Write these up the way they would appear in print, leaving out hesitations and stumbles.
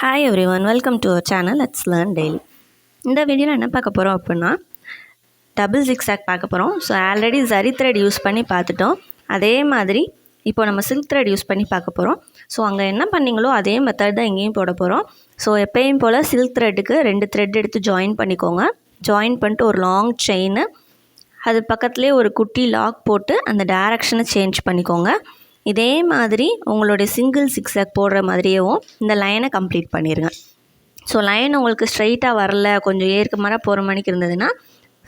Hi everyone, welcome to our channel let's learn daily. இந்த வீடியோவில் என்ன பார்க்க போகிறோம் அப்படின்னா, டபுள் ஜிக்ஸாக் பார்க்க போகிறோம். So already zari thread use பண்ணி பார்த்துட்டோம். அதே மாதிரி இப்போ நம்ம சில்க் த்ரெட் யூஸ் பண்ணி பார்க்க போகிறோம். ஸோ அங்கே என்ன பண்ணிங்களோ அதே மெத்தட் தான் இங்கேயும் போட போகிறோம். ஸோ எப்பயும் போல் சில்க் த்ரெட்டுக்கு 2 த்ரெட் எடுத்து ஜாயின் பண்ணிக்கோங்க. ஜாயின் பண்ணிட்டு ஒரு லாங் செயின், அது பக்கத்துலேயே ஒரு குட்டி லாக் போட்டு அந்த டைரக்ஷனை சேஞ்ச் பண்ணிக்கோங்க. இதே மாதிரி உங்களுடைய சிங்கிள் ஜிக்ஸாக் போடுற மாதிரியேவும் இந்த லைனை கம்ப்ளீட் பண்ணிடுங்க. ஸோ லைன் உங்களுக்கு ஸ்ட்ரைட்டாக வரல, கொஞ்சம் ஏற்கமாக போகிற மணிக்கு இருந்ததுன்னா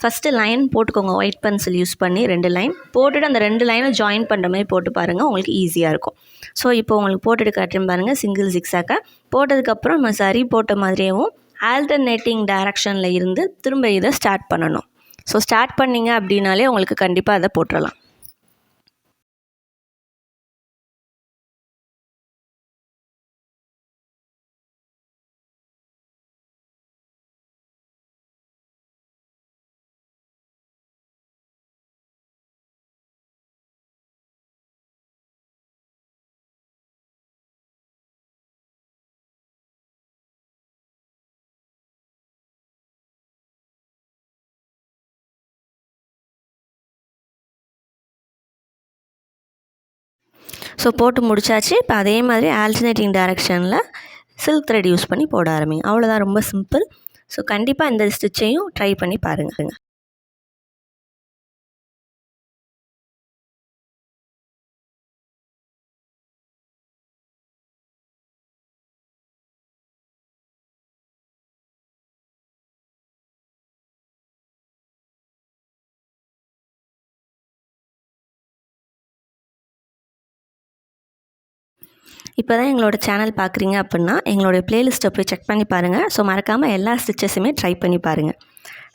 ஃபஸ்ட்டு லைன் போட்டுக்கோங்க. ஒயிட் பென்சில் யூஸ் பண்ணி 2 லைன் போட்டுட்டு அந்த 2 லைனை ஜாயின் பண்ணுற மாதிரி போட்டு பாருங்கள், உங்களுக்கு ஈஸியாக இருக்கும். ஸோ இப்போ உங்களுக்கு போட்டுட்டு காட்டுறேன் பாருங்கள். சிங்கிள் ஜிக்ஸாக்கை போட்டதுக்கப்புறம் நம்ம சரி போட்ட மாதிரியேவும் ஆல்டர்னேட்டிங் டைரக்ஷனில் இருந்து திரும்ப இதை ஸ்டார்ட் பண்ணணும். ஸோ ஸ்டார்ட் பண்ணிங்க அப்படின்னாலே உங்களுக்கு கண்டிப்பாக அதை போட்டுடலாம். ஸோ போட்டு முடிச்சாச்சு. இப்போ அதே மாதிரி ஆல்டர்னேட்டிங் டைரக்ஷனில் சில்க் த்ரெட் யூஸ் பண்ணி போட ஆரம்பிங்க. அவ்வளோதான், ரொம்ப சிம்பிள். ஸோ கண்டிப்பாக இந்த ஸ்டிச்சையும் ட்ரை பண்ணி பாருங்கள். இப்போ தான் எங்களோட சேனல் பார்க்குறீங்க அப்படின்னா எங்களோட ப்ளேலிஸ்ட்டை போய் செக் பண்ணி பாருங்கள். ஸோ மறக்காமல் எல்லா ஸ்டிச்சஸுமே ட்ரை பண்ணி பாருங்கள்.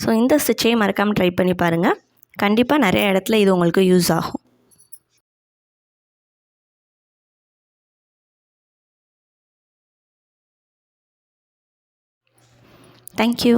ஸோ இந்த ஸ்டிச்சையும் மறக்காமல் ட்ரை பண்ணி பாருங்கள். கண்டிப்பாக நிறைய இடத்துல இது உங்களுக்கு யூஸ் ஆகும். தேங்க்யூ.